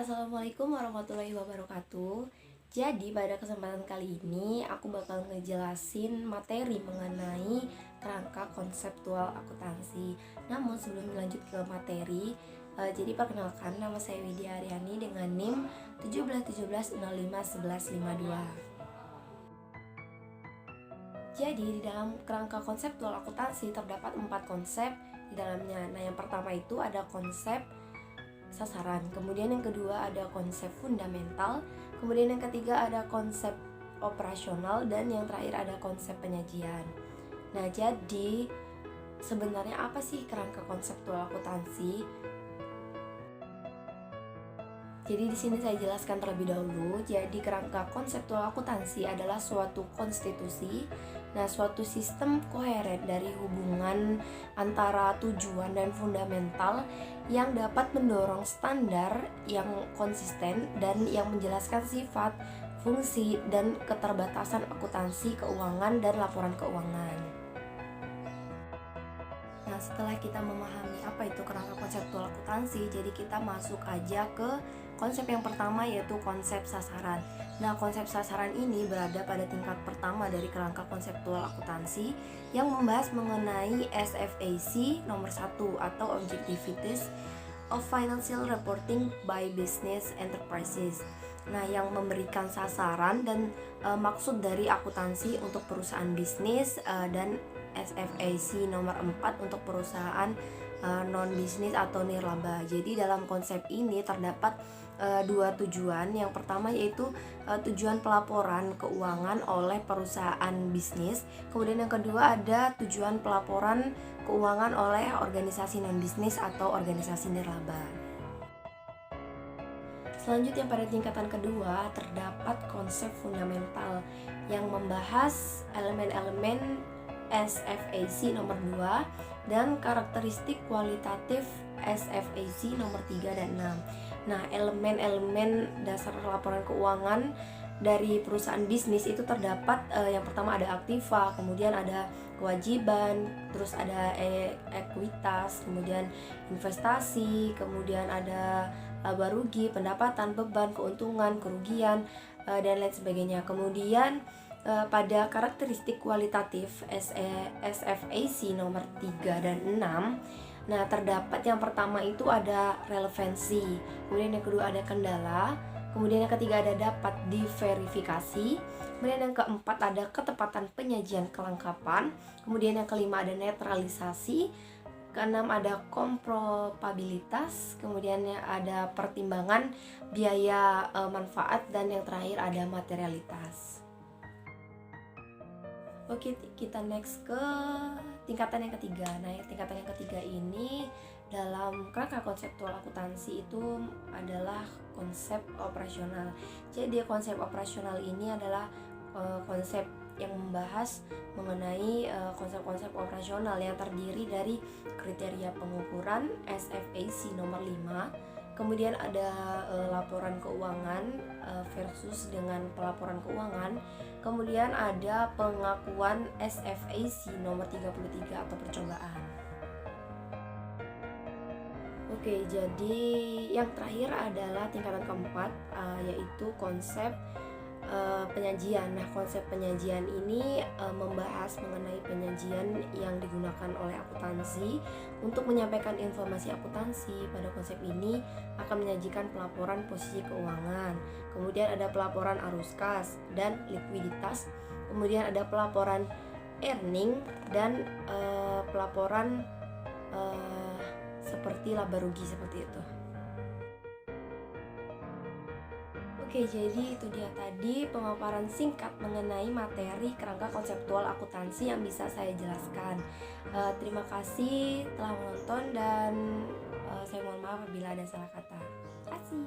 Assalamualaikum warahmatullahi wabarakatuh. Jadi pada kesempatan kali ini aku bakal ngejelasin materi mengenai kerangka konseptual akuntansi. Namun sebelum lanjut ke materi, jadi perkenalkan, nama saya Widya Aryani dengan NIM 1717051152. Jadi di dalam kerangka konseptual akuntansi terdapat 4 konsep di dalamnya. Nah, yang pertama itu ada konsep sasaran, kemudian yang kedua ada konsep fundamental, kemudian yang ketiga ada konsep operasional, dan yang terakhir ada konsep penyajian. Nah, jadi sebenarnya apa sih kerangka konseptual akuntansi? Jadi di sini saya jelaskan terlebih dahulu. Jadi kerangka konseptual akuntansi adalah suatu konstitusi, suatu sistem koheren dari hubungan antara tujuan dan fundamental yang dapat mendorong standar yang konsisten dan yang menjelaskan sifat, fungsi, dan keterbatasan akuntansi keuangan dan laporan keuangan. Nah, setelah kita memahami apa itu kerangka konseptual akuntansi, jadi kita masuk aja ke konsep yang pertama, yaitu konsep sasaran. Nah, konsep sasaran ini berada pada tingkat pertama dari kerangka konseptual akuntansi yang membahas mengenai SFAC nomor 1 atau Objectivities of Financial Reporting by Business Enterprises. Nah, yang memberikan sasaran dan maksud dari akuntansi untuk perusahaan bisnis, dan SFAC nomor 4 untuk perusahaan non-bisnis atau nirlaba. Jadi dalam konsep ini terdapat dua tujuan. Yang pertama yaitu tujuan pelaporan keuangan oleh perusahaan bisnis. Kemudian yang kedua ada tujuan pelaporan keuangan oleh organisasi non-bisnis atau organisasi nirlaba. Selanjutnya pada tingkatan kedua terdapat konsep fundamental yang membahas elemen-elemen SFAC nomor 2 dan karakteristik kualitatif SFAC nomor 3 dan 6. Nah, elemen-elemen dasar laporan keuangan dari perusahaan bisnis itu terdapat yang pertama ada aktiva, kemudian ada kewajiban, terus ada ekuitas, kemudian investasi, kemudian ada laba rugi, pendapatan, beban, keuntungan, kerugian, dan lain sebagainya. Kemudian pada karakteristik kualitatif SFAC nomor 3 dan 6, nah terdapat yang pertama itu ada relevansi, kemudian yang kedua ada kendala, kemudian yang ketiga ada dapat diverifikasi, kemudian yang keempat ada ketepatan penyajian kelengkapan, kemudian yang kelima ada netralisasi, keenam ada komprobabilitas, kemudian ada pertimbangan biaya manfaat, dan yang terakhir ada materialitas. Oke, kita next ke tingkatan yang ketiga. Nah, tingkatan yang ketiga ini dalam kerangka konseptual akuntansi itu adalah konsep operasional. Jadi konsep operasional ini adalah konsep yang membahas mengenai konsep-konsep operasional yang terdiri dari kriteria pengukuran SFAC nomor 5, kemudian ada laporan keuangan versus dengan pelaporan keuangan, kemudian ada pengakuan SFAC nomor 33 atau percobaan. Oke, jadi yang terakhir adalah tingkatan keempat, yaitu konsep penyajian. Nah, konsep penyajian ini membahas mengenai penyajian yang digunakan oleh akuntansi untuk menyampaikan informasi akuntansi. Pada konsep ini akan menyajikan pelaporan posisi keuangan, kemudian ada pelaporan arus kas dan likuiditas, kemudian ada pelaporan earning, dan pelaporan seperti laba rugi, seperti itu. Oke, jadi itu dia tadi pemaparan singkat mengenai materi kerangka konseptual akuntansi yang bisa saya jelaskan. Terima kasih telah menonton, dan saya mohon maaf apabila ada salah kata. Terima kasih.